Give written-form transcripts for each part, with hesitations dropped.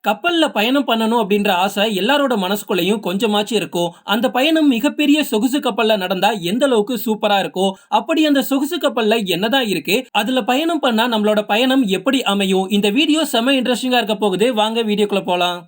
கப்பல்ல பயணம் பண்ணணும் அப்படின்ற ஆசை எல்லாரோட மனசுக்குள்ளேயும் கொஞ்சமாச்சும் இருக்கும். அந்த பயணம் மிகப்பெரிய சொகுசு கப்பல்ல நடந்தா எந்த அளவுக்கு சூப்பரா இருக்கும். அப்படி அந்த சொகுசு கப்பல்ல என்னதான் இருக்கு, அதுல பயணம் பண்ணா நம்மளோட பயணம் எப்படி அமையும்? இந்த வீடியோ செம இன்ட்ரெஸ்டிங்கா இருக்க போகுது. வாங்க வீடியோக்குள்ள போலாம்.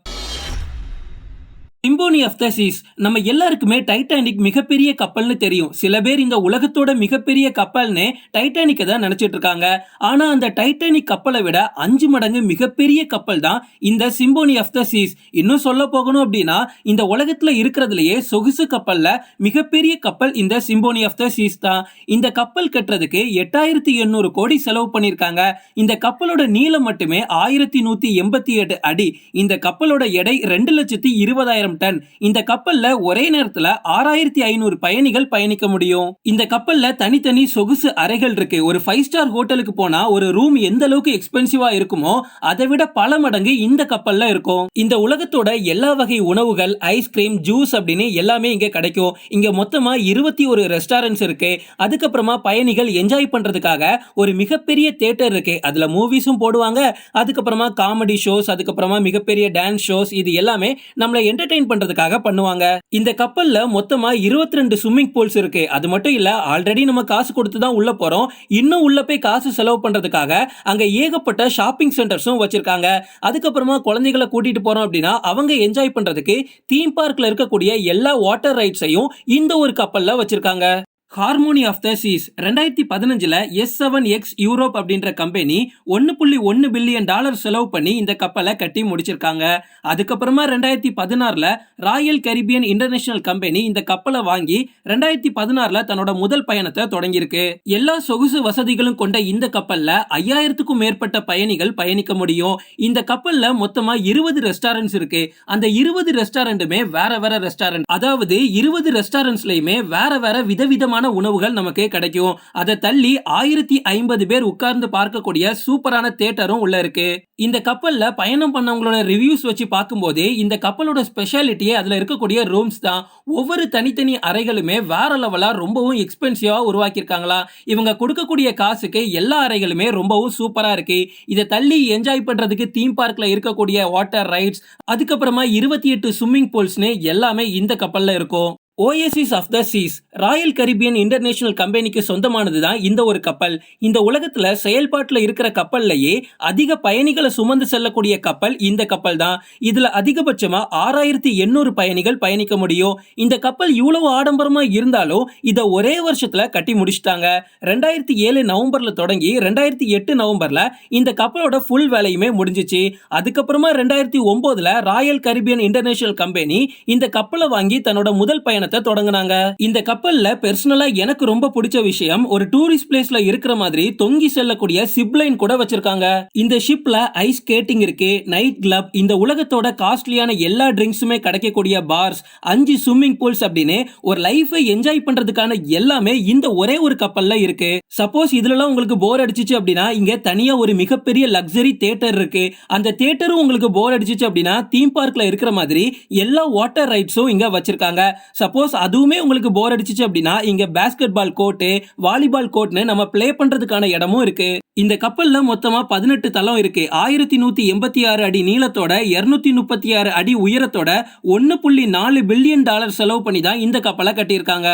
Symphony of the seas. நம்ம எல்லாருக்குமே டைட்டானிக் மிகப்பெரிய கப்பல்னு தெரியும். சில பேர் இந்த உலகத்தோட மிகப்பெரிய கப்பல்னு டைட்டானிக்கை தான் நினைச்சிட்டு இருக்காங்க. ஆனா அந்த டைட்டானிக் கப்பலை விட 5 மடங்கு மிகப்பெரிய கப்பல் தான் இந்த சிம்போனி ஆஃப் த சீஸ். இன்னும் சொல்ல போகணும் அப்படின்னா இந்த உலகத்துல இருக்கிறதுலயே சொகுசு கப்பல்ல மிகப்பெரிய கப்பல் இந்த சிம்போனி ஆஃப் த சீஸ் தான். இந்த கப்பல் கட்டுறதுக்கு 8800 கோடி செலவு பண்ணிருக்காங்க. இந்த கப்பலோட நீளம் மட்டுமே 1188 அடி. இந்த கப்பலோட எடை 2,20,000 டன். இந்த கப்பல்ல ஒரே நேரத்துல 6500 பயணிகள் பயணிக்க முடியும். இந்த கப்பல்ல தனித்தனி சொகுசு அறைகள் இருக்கு. ஒரு 5 ஸ்டார் ஹோட்டலுக்கு போனா ஒரு ரூம் எந்த அளவுக்கு எக்ஸ்பென்சிவா இருக்குமோ அதை விட பல மடங்கு இந்த கப்பல்ல இருக்கும். இந்த உலகத்தோட எல்லா வகை உணவுகள், ஐஸ்கிரீம், ஜூஸ் அப்படின்னு எல்லாமே இங்க கிடைக்கும். இங்க மொத்தமா 21 ரெஸ்டாரண்ட்ஸ் இருக்கு. அதுக்கப்புறமா பயணிகள் என்ஜாய் பண்றதுக்காக ஒரு மிகப்பெரிய தியேட்டர் இருக்கு. அதுல மூவிஸும் போடுவாங்க. அதுக்கப்புறமா காமெடி ஷோஸ், அதுக்கப்புறமா மிகப்பெரிய டான்ஸ் ஷோஸ், இது எல்லாமே நம்மள என்டர்டெயின் பண்றதுக்காக பண்ணுவாங்க. இந்த கப்பல்ல மொத்தமா 22 ஸ்விம்மிங் பூல்ஸ் இருக்கு. அது மட்டும் இல்ல, ஆல்ரெடி நம்ம காசு கொடுத்து தான் உள்ள போறோம். இன்னும் உள்ள போய் காசு செலவு பண்றதுக்காக அங்க ஏகப்பட்ட ஷாப்பிங் சென்டர்ஸும் வச்சிருக்காங்க. அதுக்கப்புறமா குழந்தைகளை கூட்டிட்டு போறோம் அப்படின்னா அவங்க என்ஜாய் பண்றதுக்கு தீம் பார்க்ல இருக்கக்கூடிய எல்லா வாட்டர் ரைட்ஸையும் இந்த ஒரு கப்பல்ல வச்சிருக்காங்க. ஹார்மோனி ஆஃப் த சீஸ் 2015ல S7X யூரோப் அப்படின்ற கம்பெனி $1.1 பில்லியன் செலவு பண்ணி இந்த கப்பலை கட்டி முடிச்சிருக்காங்க. அதுக்கப்புறமா 2016ல ராயல் கரீபியன் இன்டர்நேஷனல் கம்பெனி இந்த கப்பலை வாங்கி 2016ல தன்னோட முதல் பயணத்தை தொடங்கியிருக்கு. எல்லா சொகுசு வசதிகளும் கொண்ட இந்த கப்பல்ல 5000க்கும் மேற்பட்ட பயணிகள் பயணிக்க முடியும். இந்த கப்பல்ல மொத்தமா 20 ரெஸ்டாரண்ட்ஸ் இருக்கு. அந்த 20 ரெஸ்டாரண்ட்டுமே வேற வேற ரெஸ்டாரண்ட், அதாவது 20 ரெஸ்டாரண்ட்ஸ்லயுமே வேற வேற விதவிதமான உணவுகள் நமக்கு கிடைக்கும். அதை தள்ளி 1050 பேர் உட்கார்ந்து பார்க்கக்கூடிய சூப்பரான தியேட்டரும் உள்ள இருக்கு. இந்த கப்பல்ல பயணம் பண்ணவங்களோட ரிவ்யூஸ் வச்சு பார்க்கும்போது இந்த கப்பலோட ஸ்பெஷாலிட்டியே அதுல இருக்கக்கூடிய ரூம்ஸ் தான். ஒவ்வொரு தனித்தனி அறைகளுமே வேற லெவலா ரொம்பவும் எக்ஸ்பென்சிவா உருவாக்கியிருக்காங்களா. இவங்க கொடுக்கக்கூடிய காசுக்கு எல்லா அறைகளுமே ரொம்பவும் சூப்பரா இருக்கு. இதை தள்ளி என்ஜாய் பண்றதுக்கு தீம் பார்க்ல இருக்கக்கூடிய வாட்டர் ரைட்ஸ், அதுக்கப்புறமா 28 ஸ்விம்மிங் பூல்ஸ்னு எல்லாமே இந்த கப்பல்ல இருக்கும். Oasis of the Seas Royal Caribbean International கம்பெனிக்கு சொந்தமானது தான் இந்த ஒரு கப்பல். இந்த உலகத்துல செயல்பாட்டில் இருக்கிற கப்பல்லையே அதிக பயணிகளை சுமந்து செல்லக்கூடிய கப்பல் இந்த கப்பல் தான். இதுல அதிகபட்சமா 6800 பயணிகள் பயணிக்க முடியும். இந்த கப்பல் இவ்வளவு ஆடம்பரமா இருந்தாலும் இதை ஒரே வருஷத்துல கட்டி முடிச்சிட்டாங்க. 2007 நவம்பர்ல தொடங்கி 2008 நவம்பர்ல இந்த கப்பலோட ஃபுல் வேலையுமே முடிஞ்சிச்சு. அதுக்கப்புறமா 2009ல ராயல் கரீபியன் இன்டர்நேஷனல் கம்பெனி இந்த கப்பலை வாங்கி தன்னோட முதல் பயணத்தை தொடங்கினாங்க. இந்த கப்பல்ல பர்சனலா எனக்கு ரொம்ப பிடிச்ச விஷயம், ஒரு டூரிஸ்ட் பிளேஸ்ல இருக்கிற மாதிரி தொங்கி செல்லக்கூடிய சிப் லைன் கூட வச்சிருக்காங்க. இந்த ஷிப்ல ஐஸ் ஸ்கேட்டிங் இருக்கு, நைட் கிளப், இந்த உலகத்தோட காஸ்ட்லியான எல்லா ட்ரிங்க்ஸுமே கிடைக்கக்கூடிய பார்ஸ், 5 ஸ்விம்மிங் பூல்ஸ் அப்படின்னு ஒரு லைஃபை என்ஜாய் பண்றதுக்கான எல்லாமே இந்த ஒரே ஒரு கப்பல்ல இருக்கு. சப்போஸ் இதுலலாம் உங்களுக்கு போர் அடிச்சிச்சு அப்படின்னா இங்க தனியா ஒரு மிகப்பெரிய லக்ஸரி தியேட்டர் இருக்கு. அந்த தியேட்டரும் உங்களுக்கு போர் அடிச்சிச்சு அப்படின்னா தீம் பார்க்ல இருக்கிற மாதிரி எல்லா வாட்டர் ரைட்ஸும் இங்க வச்சிருக்காங்க. சப்போஸ் அதுவுமே உங்களுக்கு போர் அடிச்சிச்சு அப்படின்னா இங்க பாஸ்கெட் பால் கோர்ட், வாலிபால் கோர்ட்னு நம்ம பிளே பண்றதுக்கான இடமும் இருக்கு. இந்த கப்பல்ல மொத்தமா 18 தளம் இருக்கு. 1186 அடி நீளத்தோட 236 அடி உயரத்தோட $1.4 பில்லியன் செலவு பண்ணி தான் இந்த கப்பலை கட்டியிருக்காங்க.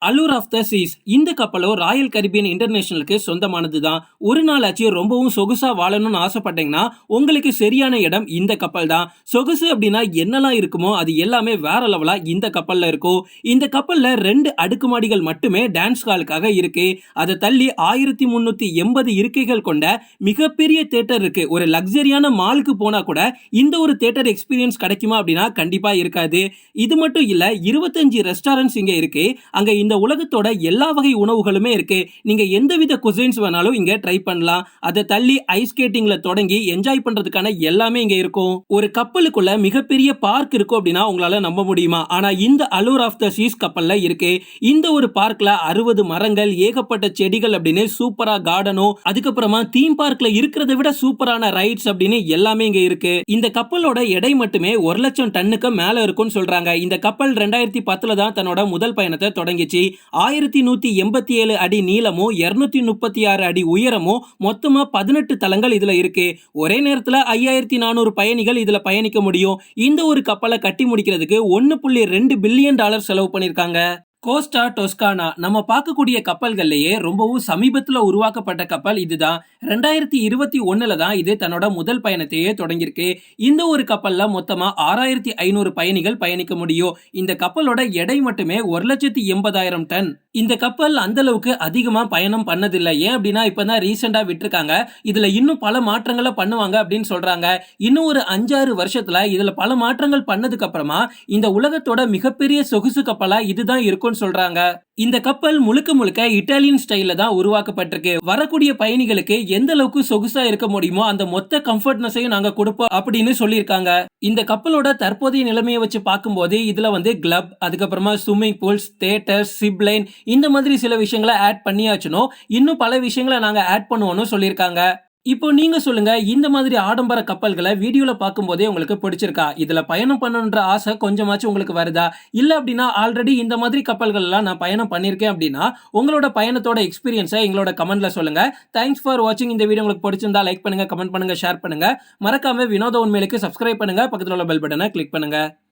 அலூர் ஆஃப் த சீஸ் இந்த கப்பலோ ராயல் கரீபியன் இன்டர்நேஷனலுக்கு சொந்தமானது தான். ஒரு நாளாச்சு ரொம்பவும் சொகுசா வாழணும்னு ஆசைப்பட்டீங்கன்னா உங்களுக்கு சரியான இடம் இந்த கப்பல் தான். சொகுசு அப்படின்னா என்னெல்லாம் இருக்குமோ அது எல்லாமே வேற லெவலா இந்த கப்பல்ல இருக்கும். இந்த கப்பல்ல 2 அடுக்குமாடிகள் மட்டுமே டான்ஸ் ஹாலுக்காக இருக்கு. அதை தள்ளி 1380 இருக்கைகள் கொண்ட மிகப்பெரிய தியேட்டர் இருக்கு. ஒரு லக்ஸரியான மாலுக்கு போனா கூட இந்த ஒரு தியேட்டர் எக்ஸ்பீரியன்ஸ் கிடைக்குமா அப்படின்னா கண்டிப்பா இருக்காது. இது மட்டும் இல்ல, 25 ரெஸ்டாரண்ட்ஸ் இங்க இருக்கு. அங்க இந்த உலகத்தோட எல்லா வகை உணவுகளுமே இருக்கு. நீங்க எந்தவித குசைன்ஸ் வேணாலும் இங்க ட்ரை பண்ணலாம். அதை தள்ளி ஐஸ் ஸ்கேட்டிங்ல தொடங்கி என்ஜாய் பண்றதுக்கான எல்லாமே இங்க இருக்கும். ஒரு கப்பலுக்குள்ள மிகப்பெரிய பார்க் இருக்கும் அப்படின்னா உங்களால நம்ப முடியுமா? ஆனா இந்த அலூர் ஆஃப் த சீஸ் கப்பல்ல இருக்கு. இந்த ஒரு பார்க்ல 60 மரங்கள், ஏகப்பட்ட செடிகள் அப்படின்னு சூப்பரா கார்டனும், அதுக்கப்புறமா தீம் பார்க்ல இருக்கிறத விட சூப்பரான ரைட்ஸ் அப்படின்னு எல்லாமே இங்க இருக்கு. இந்த கப்பலோட எடை மட்டுமே 1,00,000 டன்னுக்கு மேல இருக்கும்னு சொல்றாங்க. இந்த கப்பல் 2010ல தான் தன்னோட முதல் பயணத்தை தொடங்கிச்சு. மாதிரி 1187 அடி நீளமும் 236 அடி உயரமும் மொத்தமா 18 தளங்கள் இதுல இருக்கு. ஒரே நேரத்துல 5400 பயணிகள் இதுல பயணிக்க முடியும். இந்த ஒரு கப்பலை கட்டி முடிக்கிறதுக்கு $1.2 பில்லியன் செலவு பண்ணிருக்காங்க. கோஸ்டா டொஸ்கானா நம்ம பார்க்கக்கூடிய கப்பல்கள்லயே ரொம்பவும் சமீபத்துல உருவாக்கப்பட்ட கப்பல் இதுதான். 2021ல தான் இது தன்னோட முதல் பயணத்தையே தொடங்கியிருக்கு. இந்த ஒரு கப்பல்ல மொத்தமா 6500 பயணிகள் பயணிக்க முடியும். இந்த கப்பலோட எடை மட்டுமே 1,80,000 டன். இந்த கப்பல் அந்த அளவுக்கு அதிகமா பயணம் பண்ணதில்லை. ஏன் அப்படின்னா இப்பதான் ரீசெண்டா விட்டுருக்காங்க. இதுல இன்னும் பல மாற்றங்களை பண்ணுவாங்க அப்படின்னு சொல்றாங்க. இன்னும் ஒரு 5-6 வருஷத்துல இதுல பல மாற்றங்கள் பண்ணதுக்கு அப்புறமா இந்த உலகத்தோட மிகப்பெரிய சொகுசு கப்பலா இதுதான் இருக்கும்னு சொல்றாங்க. இந்த கப்பல் முழுக்க முழுக்க இட்டாலியன் ஸ்டைல்ல தான் உருவாக்கப்பட்டிருக்கு. வரக்கூடிய பயணிகளுக்கு எந்த அளவுக்கு சொகுசா இருக்க முடியுமோ அந்த மொத்த கம்ஃபர்ட்னஸையும் நாங்க கொடுப்போம் அப்படின்னு சொல்லியிருக்காங்க. இந்த கப்பலோட தற்போதைய நிலைமையை வச்சு பார்க்கும்போது இதுல கிளப், அதுக்கப்புறமா ஸ்விம்மிங் பூல்ஸ், தியேட்டர், சிப்லைன் இந்த மாதிரி சில விஷயங்களை ஆட் பண்ணியாச்சுனோ இன்னும் பல விஷயங்களை நாங்க ஆட் பண்ணுவோம்னு சொல்லியிருக்காங்க. இப்போ நீங்க சொல்லுங்க, இந்த மாதிரி ஆடம்பர கப்பல்களை வீடியோல பார்க்கும்போதே உங்களுக்கு பிடிச்சிருக்கா? இதுல பயணம் பண்ணணுன்ற ஆசை கொஞ்சமாச்சும் உங்களுக்கு வருதா? இல்ல அப்படின்னா ஆல்ரெடி இந்த மாதிரி கப்பல்கள் எல்லாம் நான் பயணம் பண்ணிருக்கேன் அப்படின்னா உங்களோட பயணத்தோட எக்ஸ்பீரியன்ஸை எங்களோட கமெண்ட்ல சொல்லுங்க. தேங்க்ஸ் ஃபார் வாட்சிங். இந்த வீடியோ உங்களுக்கு பிடிச்சிருந்தா லைக் பண்ணுங்க, கமெண்ட் பண்ணுங்க, ஷேர் பண்ணுங்க. மறக்காம வினோத உண்மைகளுக்கு சப்ஸ்கிரைப் பண்ணுங்க. பக்கத்துல உள்ள பெல் பட்டனை கிளிக் பண்ணுங்க.